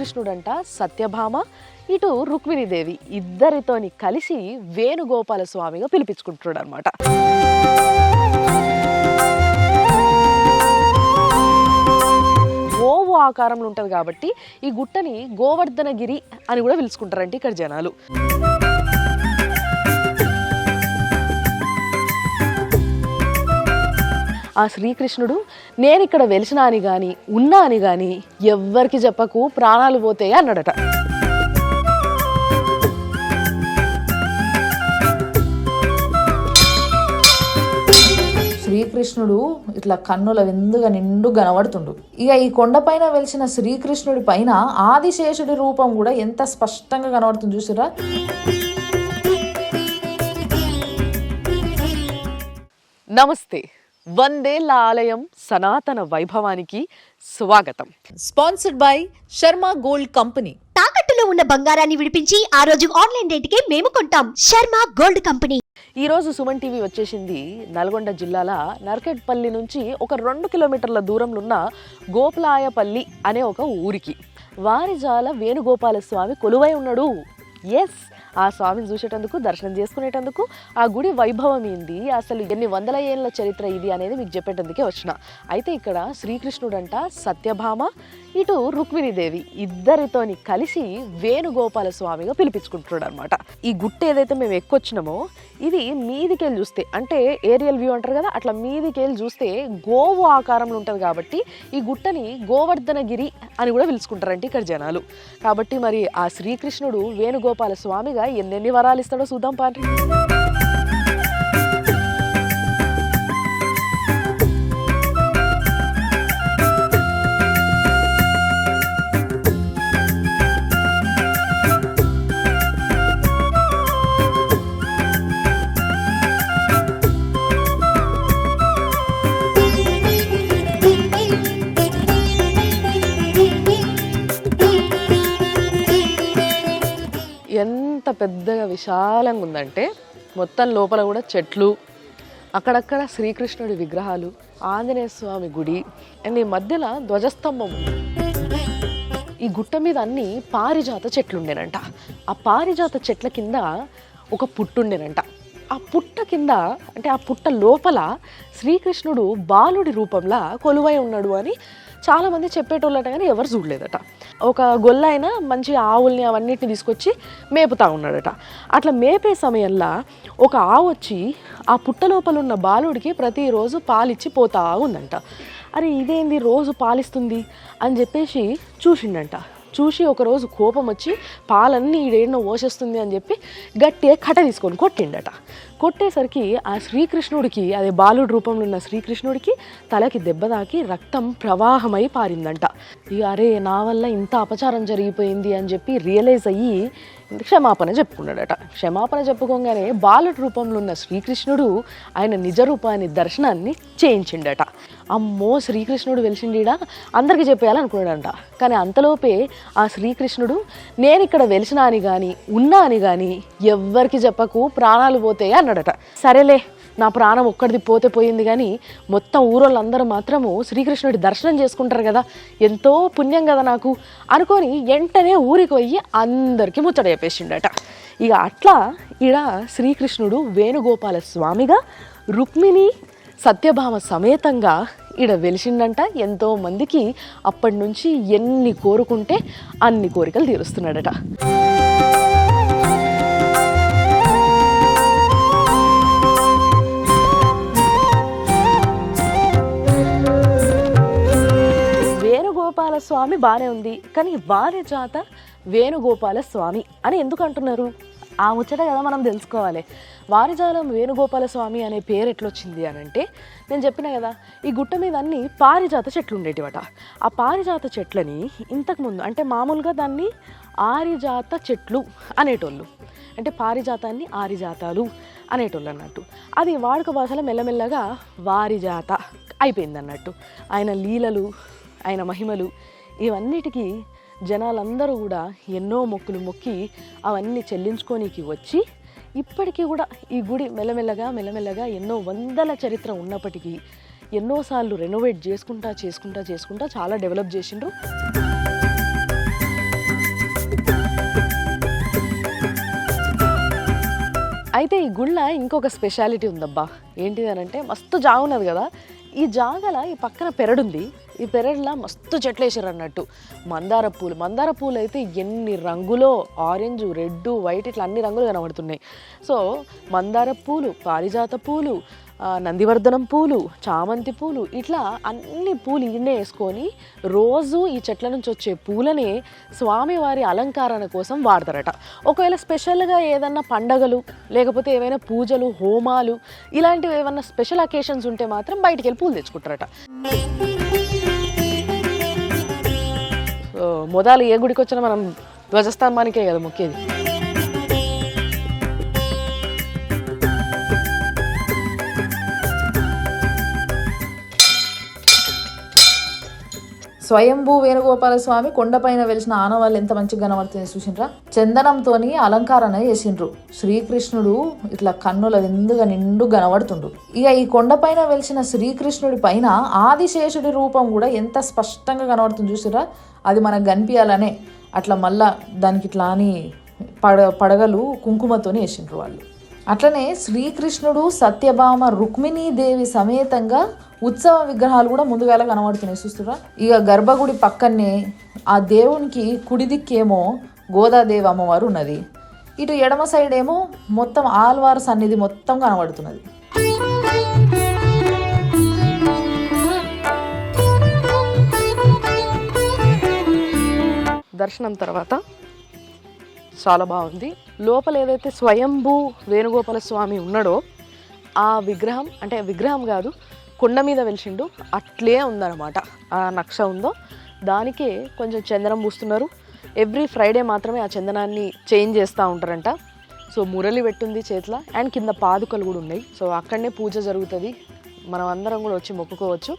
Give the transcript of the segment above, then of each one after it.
శ్రీకృష్ణుడంట సత్యభామ, ఇటు రుక్మిణీదేవి ఇద్దరితోని కలిసి వేణుగోపాల స్వామిగా పిలిపించుకుంటున్నాడు అనమాట. ఓవు ఆకారంలో ఉంటుంది కాబట్టి ఈ గుట్టని గోవర్ధనగిరి అని కూడా పిలుచుకుంటారంటే ఇక్కడ జనాలు. ఆ శ్రీకృష్ణుడు నేను ఇక్కడ వెలిసినా అని కానీ ఉన్నా అని కానీ ఎవ్వరికి చెప్పకు ప్రాణాలు పోతాయి అన్నాడట. శ్రీకృష్ణుడు ఇట్లా కన్నుల విందుగా నిండు కనబడుతుండు. ఇక ఈ కొండపైన వెలిసిన శ్రీకృష్ణుడి పైన ఆదిశేషుడి రూపం కూడా ఎంత స్పష్టంగా కనబడుతుంది చూసిరా. నమస్తే, వందేళ్ల ఆలయం సనాతన వైభవానికి స్వాగతం. Sponsored by Sharma gold company. తాకట్టులో ఉన్న బంగారాన్ని విడిపించి ఆ రోజు ఆన్లైన్ రేటుకే మేము కొంటాం. Sharma gold company. ఈరోజు సుమన్ టీవీ వచ్చేసింది నల్గొండ జిల్లాల నర్కెట్పల్లి నుంచి ఒక 2 కిలోమీటర్ల దూరంలో ఉన్న గోపులాయపల్లి అనే ఒక ఊరికి. వారిజాల వేణుగోపాల స్వామి కొలువై ఉన్నాడు. ఎస్, ఆ స్వామిని చూసేటందుకు, దర్శనం చేసుకునేటందుకు, ఆ గుడి వైభవం ఏంది, అసలు ఎన్ని వందల ఏళ్ళ చరిత్ర ఇది అనేది మీకు చెప్పేటందుకే వచ్చిన. అయితే ఇక్కడ శ్రీకృష్ణుడంట సత్యభామ, ఇటు రుక్మిణీదేవి ఇద్దరితోని కలిసి వేణుగోపాల స్వామిగా పిలిపించుకుంటున్నాడు అనమాట. ఈ గుట్ట ఏదైతే మేము ఎక్కొచ్చినామో ఇది మీదికెళ్ళి చూస్తే, అంటే ఏరియల్ వ్యూ అంటారు కదా, అట్లా మీదికెళ్ళి చూస్తే గోవు ఆకారంలో ఉంటుంది కాబట్టి ఈ గుట్టని గోవర్ధనగిరి అని కూడా పిలుచుకుంటారంటే ఇక్కడ జనాలు. కాబట్టి మరి ఆ శ్రీకృష్ణుడు వేణుగోపాల స్వామిగా ఎన్నెన్ని వరాలు ఇస్తాడో చూద్దాం పాండ్రి. ఎంత పెద్దగా విశాలంగా ఉందంటే మొత్తం లోపల కూడా చెట్లు, అక్కడక్కడ శ్రీకృష్ణుడి విగ్రహాలు, ఆంజనేయ స్వామి గుడి అండ్ ఈ మధ్యలో ధ్వజస్తంభం. ఈ గుట్ట మీద అన్ని పారిజాత చెట్లు ఉండేనంట. ఆ పారిజాత చెట్ల కింద ఒక పుట్టు ఉండేనంట. ఆ పుట్ట కింద, అంటే ఆ పుట్ట లోపల శ్రీకృష్ణుడు బాలుడి రూపంలో కొలువై ఉన్నాడు అని చాలామంది చెప్పేటోళ్ళట, కానీ ఎవరు చూడలేదట. ఒక గొల్లైన మంచి ఆవుల్ని అవన్నిటిని తీసుకొచ్చి మేపుతా ఉన్నాడట. అట్లా మేపే సమయంలో ఒక ఆవు వచ్చి ఆ పుట్ట లోపల ఉన్న బాలుడికి ప్రతిరోజు పాలిచ్చి పోతా ఉందంట. అరే ఇదేంది రోజు పాలిస్తుంది అని చెప్పేసి చూసిండంట. చూసి ఒకరోజు కోపం వచ్చి పాలన్నీ ఈడేడనో పోసేస్తుంది అని చెప్పి గట్టిగా కట్ట తీసుకొని కొట్టిండట. కొట్టేసరికి ఆ శ్రీకృష్ణుడికి, అదే బాలుడి రూపంలో ఉన్న శ్రీకృష్ణుడికి తలకి దెబ్బ తాకి రక్తం ప్రవాహమై పారిందంట. ఇక అరే నా వల్ల ఇంత అపచారం జరిగిపోయింది అని చెప్పి రియలైజ్ అయ్యి క్షమాపణ చెప్పుకున్నాడట. క్షమాపణ చెప్పుకోగానే బాలుడి రూపంలో ఉన్న శ్రీకృష్ణుడు ఆయన నిజ రూపాన్ని, దర్శనాన్ని చేయించిండట. అమ్మో శ్రీకృష్ణుడు వెలిసిండిడా అందరికీ చెప్పేయాలనుకున్నాడంట. కానీ అంతలోపే ఆ శ్రీకృష్ణుడు నేను ఇక్కడ వెలిసినా అని కానీ ఉన్నా అని కానీ ఎవ్వరికి చెప్పకు ప్రాణాలు పోతాయి అన్నాడట. సరేలే నా ప్రాణం ఒక్కడిది పోతే పోయింది, కానీ మొత్తం ఊరోళ్ళందరూ మాత్రము శ్రీకృష్ణుడి దర్శనం చేసుకుంటారు కదా, ఎంతో పుణ్యం కదా నాకు అనుకొని వెంటనే ఊరికి పోయి అందరికీ ముచ్చట చెప్పేసిండట. ఇక అట్లా ఈడ శ్రీకృష్ణుడు వేణుగోపాల స్వామిగా రుక్మిణి సత్యభామ సమేతంగా ఈడ వెలిసిండంట. ఎంతో మందికి అప్పటి నుంచి ఎన్ని కోరుకుంటే అన్ని కోరికలు తీరుస్తున్నాడట. వేణుగోపాల స్వామి బాగానే ఉంది, కానీ వారిజాత వేణుగోపాల స్వామి అని ఎందుకు అంటున్నారు? ఆ ముచ్చట కదా మనం తెలుసుకోవాలి. వారిజాలం వేణుగోపాల స్వామి అనే పేరు ఎట్లొచ్చింది అని అంటే, నేను చెప్పిన కదా ఈ గుట్ట మీద అన్ని పారిజాత చెట్లు ఉండేటివట. ఆ పారిజాత చెట్లని ఇంతకుముందు, అంటే మామూలుగా దాన్ని ఆరిజాత చెట్లు అనేటోళ్ళు, అంటే పారిజాతాన్ని ఆరిజాతాలు అనేటోళ్ళు అన్నట్టు. అది వాడుక భాషలో మెల్లమెల్లగా వారిజాత అయిపోయింది అన్నట్టు. ఆయన లీలలు, ఆయన మహిమలు ఇవన్నిటికీ జనాలందరూ కూడా ఎన్నో మొక్కులు మొక్కి అవన్నీ చెల్లించుకోనికి వచ్చి ఇప్పటికీ కూడా ఈ గుడి మెల్లమెల్లగా ఎన్నో వందల చరిత్ర ఉన్నప్పటికీ ఎన్నోసార్లు రెనోవేట్ చేసుకుంటా చాలా డెవలప్ చేసిండ్రు. అయితే ఈ గుళ్ళ ఇంకొక స్పెషాలిటీ ఉందబ్బా. ఏంటిది అని అంటే మస్తు జాగ ఉన్నది కదా, ఈ జాగల ఈ పక్కన పెరడుంది. ఈ పెరడులా మస్తు చెట్లు వేసారు అన్నట్టు. మందార పూలు అయితే ఎన్ని రంగులో, ఆరెంజ్, రెడ్, వైట్, ఇట్లా అన్ని రంగులు కనబడుతున్నాయి. సో మందార పూలు, పారిజాత పూలు, నందివర్ధనం పూలు, చామంతి పూలు, ఇట్లా అన్ని పూలు ఇన్నే వేసుకొని రోజు ఈ చెట్ల నుంచి వచ్చే పూలనే స్వామివారి అలంకరణ కోసం వాడతారట. ఒకవేళ స్పెషల్గా ఏదన్నా పండగలు లేకపోతే ఏవైనా పూజలు, హోమాలు ఇలాంటివి ఏమన్నా స్పెషల్ అకేషన్స్ ఉంటే మాత్రం బయటికి వెళ్ళి పూలు తెచ్చుకుంటారట. మొదలు ఏ గుడికి వచ్చినా మనం ధ్వజస్తంభానికే కదా మొక్కేది. స్వయంభూ వేణుగోపాల స్వామి కొండపైన వెలిసిన ఆనవాళ్ళు ఎంత మంచిగా కనబడుతుంది చూసిండ్రా. చందనంతోని అలంకరణ చేసిండ్రు. శ్రీకృష్ణుడు ఇట్లా కన్నుల విందుగా నిండు కనబడుతుండు. ఇక ఈ కొండపైన వెలిసిన శ్రీకృష్ణుడి పైన ఆదిశేషుడి రూపం కూడా ఎంత స్పష్టంగా కనబడుతుంది చూసిరా. అది మనకు కనిపించాలనే అట్లా మళ్ళా దానికి ఇట్లా అని పడగలు కుంకుమతోని వేసిండ్రు వాళ్ళు. అట్లనే శ్రీకృష్ణుడు, సత్యభామ, రుక్మిణీదేవి సమేతంగా ఉత్సవ విగ్రహాలు కూడా ముందుగాల కనబడుతున్నాయి చూస్తురా. ఇక గర్భగుడి పక్కనే ఆ దేవునికి కుడి దిక్కేమో గోదాదేవి అమ్మవారు ఉన్నది. ఇటు ఎడమ సైడ్ ఏమో మొత్తం ఆల్వార్ సన్నిధి మొత్తం కనబడుతున్నది. దర్శనం తర్వాత చాలా బాగుంది. లోపల ఏదైతే స్వయంభూ వేణుగోపాల స్వామి ఉన్నాడో ఆ విగ్రహం, అంటే విగ్రహం కాదు, కొండ మీద వెలిసిండు అట్లే ఉందన్నమాట. ఆ నక్ష ఉందో దానికే కొంచెం చందనం పూస్తున్నారు. ఎవ్రీ ఫ్రైడే మాత్రమే ఆ చందనాన్ని చేంజ్ చేస్తూ ఉంటారంట. సో మురళి పెట్టుంది చేతిలో, అండ్ కింద పాదుకలు కూడా ఉన్నాయి. సో అక్కడనే పూజ జరుగుతుంది, మనం అందరం కూడా వచ్చి మొక్కుకోవచ్చు.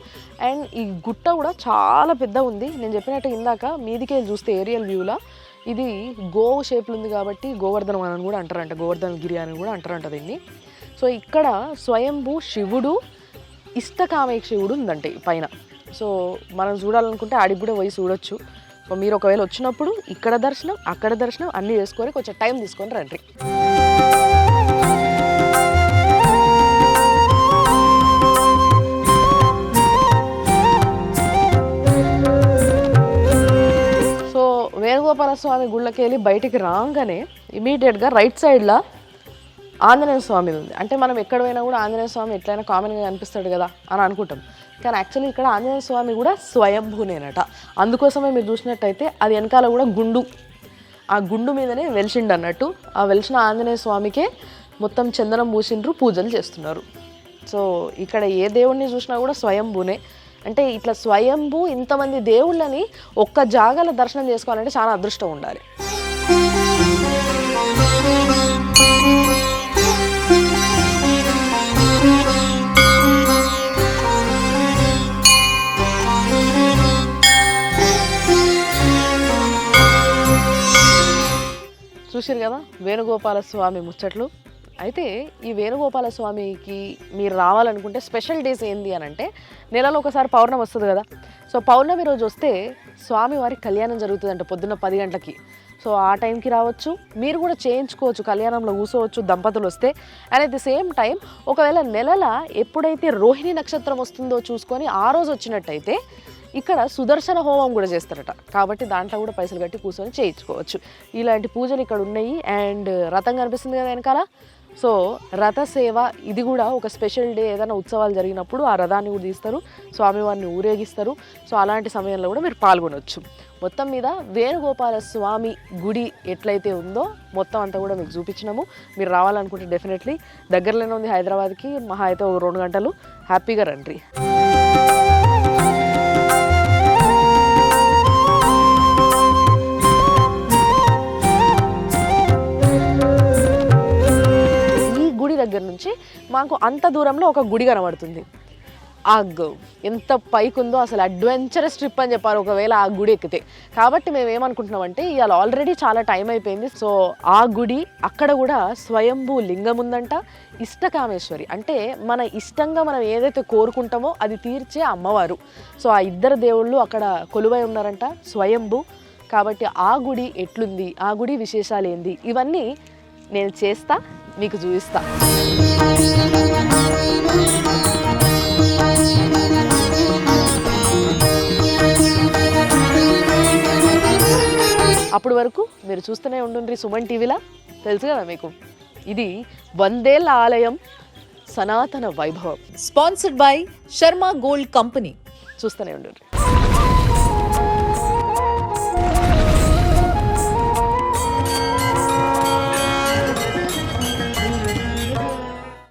అండ్ ఈ గుట్ట కూడా చాలా పెద్ద ఉంది. నేను చెప్పినట్టు ఇందాక మీదికి వెళ్ళి చూస్తే ఏరియల్ వ్యూలా ఇది గోవు షేప్లు ఉంది కాబట్టి గోవర్ధనం అని కూడా అంటారంట, గోవర్ధన గిరి అని కూడా అంటారంట దీన్ని. సో ఇక్కడ స్వయంభూ శివుడు, ఇష్టకామేక్షివుడు ఉందంటే పైన. సో మనం చూడాలనుకుంటే ఆడికి కూడా పోయి చూడొచ్చు. సో మీరు ఒకవేళ వచ్చినప్పుడు ఇక్కడ దర్శనం, అక్కడ దర్శనం అన్నీ చేసుకొని కొంచెం టైం తీసుకొని రండి. వేణుగోపాల స్వామి గుళ్ళకి వెళ్ళి బయటికి రాగానే ఇమీడియట్గా రైట్ సైడ్లో ఆంజనేయ స్వామి ఉంది. అంటే మనం ఎక్కడ పోయినా కూడా ఆంజనేయ స్వామి ఎట్లయినా కామన్గా కనిపిస్తాడు కదా అని అనుకుంటాం, కానీ యాక్చువల్లీ ఇక్కడ ఆంజనేయ స్వామి కూడా స్వయంభూనేనట. అందుకోసమే మీరు చూసినట్టయితే అది వెనకాల కూడా గుండు, ఆ గుండు మీదనే వెలిసిండు అన్నట్టు. ఆ వెలిసిన ఆంజనేయ స్వామికే మొత్తం చందనం పూసిండ్రు, పూజలు చేస్తున్నారు. సో ఇక్కడ ఏ దేవుడిని చూసినా కూడా స్వయంభూనే. అంటే ఇట్లా స్వయంభూ ఇంతమంది దేవుళ్ళని ఒక్క జాగాలో దర్శనం చేసుకోవాలంటే చాలా అదృష్టం ఉండాలి. చూసిరు కదా వేణుగోపాల స్వామి ముచ్చట్లు. అయితే ఈ వేణుగోపాల స్వామికి మీరు రావాలనుకుంటే స్పెషల్ డేస్ ఏంది అని అంటే, నెలలో ఒకసారి పౌర్ణమి వస్తుంది కదా. సో పౌర్ణమి రోజు వస్తే స్వామివారి కళ్యాణం జరుగుతుందంట పొద్దున్న 10 గంటలకి. సో ఆ టైంకి రావచ్చు, మీరు కూడా చేయించుకోవచ్చు, కళ్యాణంలో కూర్చోవచ్చు దంపతులు వస్తే. And at the same time ఒకవేళ నెలల ఎప్పుడైతే రోహిణి నక్షత్రం వస్తుందో చూసుకొని ఆ రోజు వచ్చినట్టయితే ఇక్కడ సుదర్శన హోమం కూడా చేస్తారట. కాబట్టి దాంట్లో కూడా పైసలు కట్టి కూర్చొని చేయించుకోవచ్చు. ఇలాంటి పూజలు ఇక్కడ ఉన్నాయి. అండ్ రథం కనిపిస్తుంది కదా వెనకాల. సో రథ సేవ ఇది కూడా ఒక స్పెషల్ డే, ఏదైనా ఉత్సవాలు జరిగినప్పుడు ఆ రథాన్ని కూడా తీస్తారు, స్వామివారిని ఊరేగిస్తారు. సో అలాంటి సమయంలో కూడా మీరు పాల్గొనవచ్చు. మొత్తం మీద వేణుగోపాల స్వామి గుడి ఎట్లయితే ఉందో మొత్తం అంతా కూడా మీకు చూపించినాము. మీరు రావాలనుకుంటే డెఫినెట్లీ దగ్గరలోనే ఉంది హైదరాబాద్కి, మహా అయితే 2 గంటలు, హ్యాపీగా రండి. దగ్గర నుంచి మాకు అంత దూరంలో ఒక గుడి కనబడుతుంది. ఎంత పైకి ఉందో అసలు అడ్వెంచరస్ ట్రిప్ అని చెప్పారు ఒకవేళ ఆ గుడి ఎక్కితే. కాబట్టి మేము ఏమనుకుంటున్నామంటే ఇవాళ ఆల్రెడీ చాలా టైం అయిపోయింది. సో ఆ గుడి అక్కడ కూడా స్వయంభూ లింగం ఉందంట, ఇష్టకామేశ్వరి అంటే మన ఇష్టంగా మనం ఏదైతే కోరుకుంటామో అది తీర్చే అమ్మవారు. సో ఆ ఇద్దరు దేవుళ్ళు అక్కడ కొలువై ఉన్నారంట, స్వయంభూ. కాబట్టి ఆ గుడి ఎట్లుంది, ఆ గుడి విశేషాలు ఏంది, ఇవన్నీ నేను చేస్తా. మీకు చూపిస్తా. అప్పటి వరకు మీరు చూస్తూనే ఉండండి సుమన్ టీవీలా. తెలుసు కదా మీకు, ఇది 100 ఏళ్ల ఆలయం, సనాతన వైభవం. Sponsored by Sharma gold company. చూస్తూనే ఉండండి.